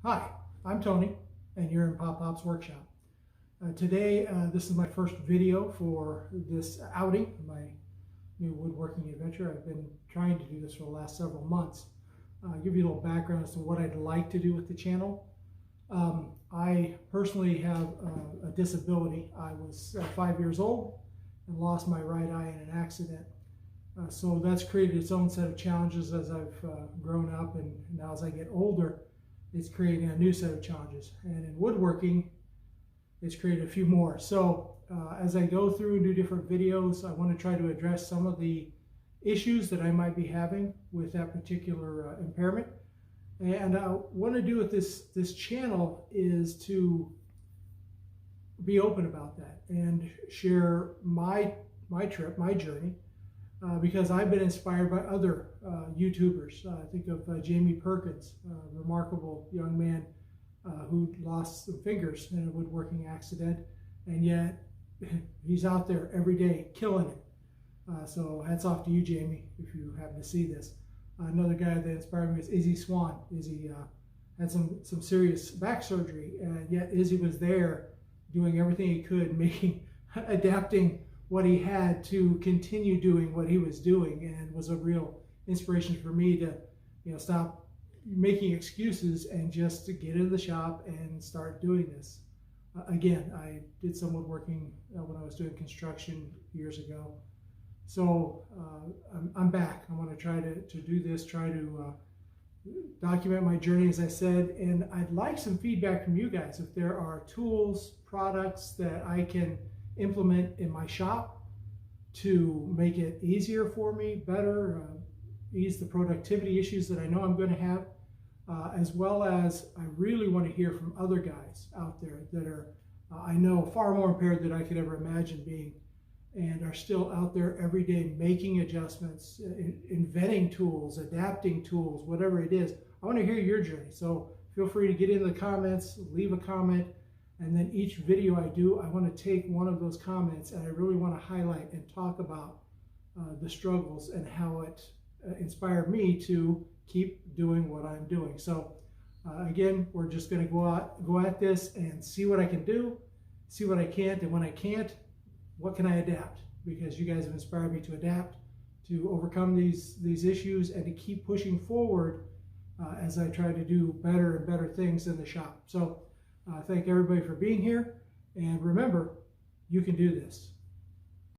Hi, I'm Tony, and you're in Pop Pop's workshop. Today, this is my first video for this outing, my new woodworking adventure. I've been trying to do this for the last several months. I'll give you a little background as to what I'd like to do with the channel. I personally have a disability. I was 5 years old and lost my right eye in an accident. So that's created its own set of challenges as I've grown up, and now as I get older, it's creating a new set of challenges. And in woodworking, it's created a few more. So as I go through and do different videos, I want to try to address some of the issues that I might be having with that particular impairment. And what I do with this channel is to be open about that and share my trip, my journey, because I've been inspired by other YouTubers. Think of Jamie Perkins, a remarkable young man who lost some fingers in a woodworking accident, and yet he's out there every day killing it. So hats off to you, Jamie, if you happen to see this. Another guy that inspired me is Izzy Swan. Izzy had some serious back surgery, and yet Izzy was there doing everything he could, adapting what he had to continue doing what he was doing, and was a real inspiration for me to, stop making excuses and just to get into the shop and start doing this. Again, I did some woodworking when I was doing construction years ago. So I'm back. I want to try to do this, try to document my journey, as I said, and I'd like some feedback from you guys. If there are tools, products that I can implement in my shop to make it easier for me, better, ease the productivity issues that I know I'm going to have, as well as I really want to hear from other guys out there that are, I know, far more impaired than I could ever imagine being, and are still out there every day making adjustments, inventing tools, adapting tools, whatever it is. I want to hear your journey, so feel free to get into the comments, leave a comment. And then each video I do, I want to take one of those comments and I really want to highlight and talk about the struggles and how it inspired me to keep doing what I'm doing. So again, we're just going to go at this and see what I can do, see what I can't, and when I can't, what can I adapt? Because you guys have inspired me to adapt, to overcome these issues, and to keep pushing forward as I try to do better and better things in the shop. So thank everybody for being here, and remember, you can do this.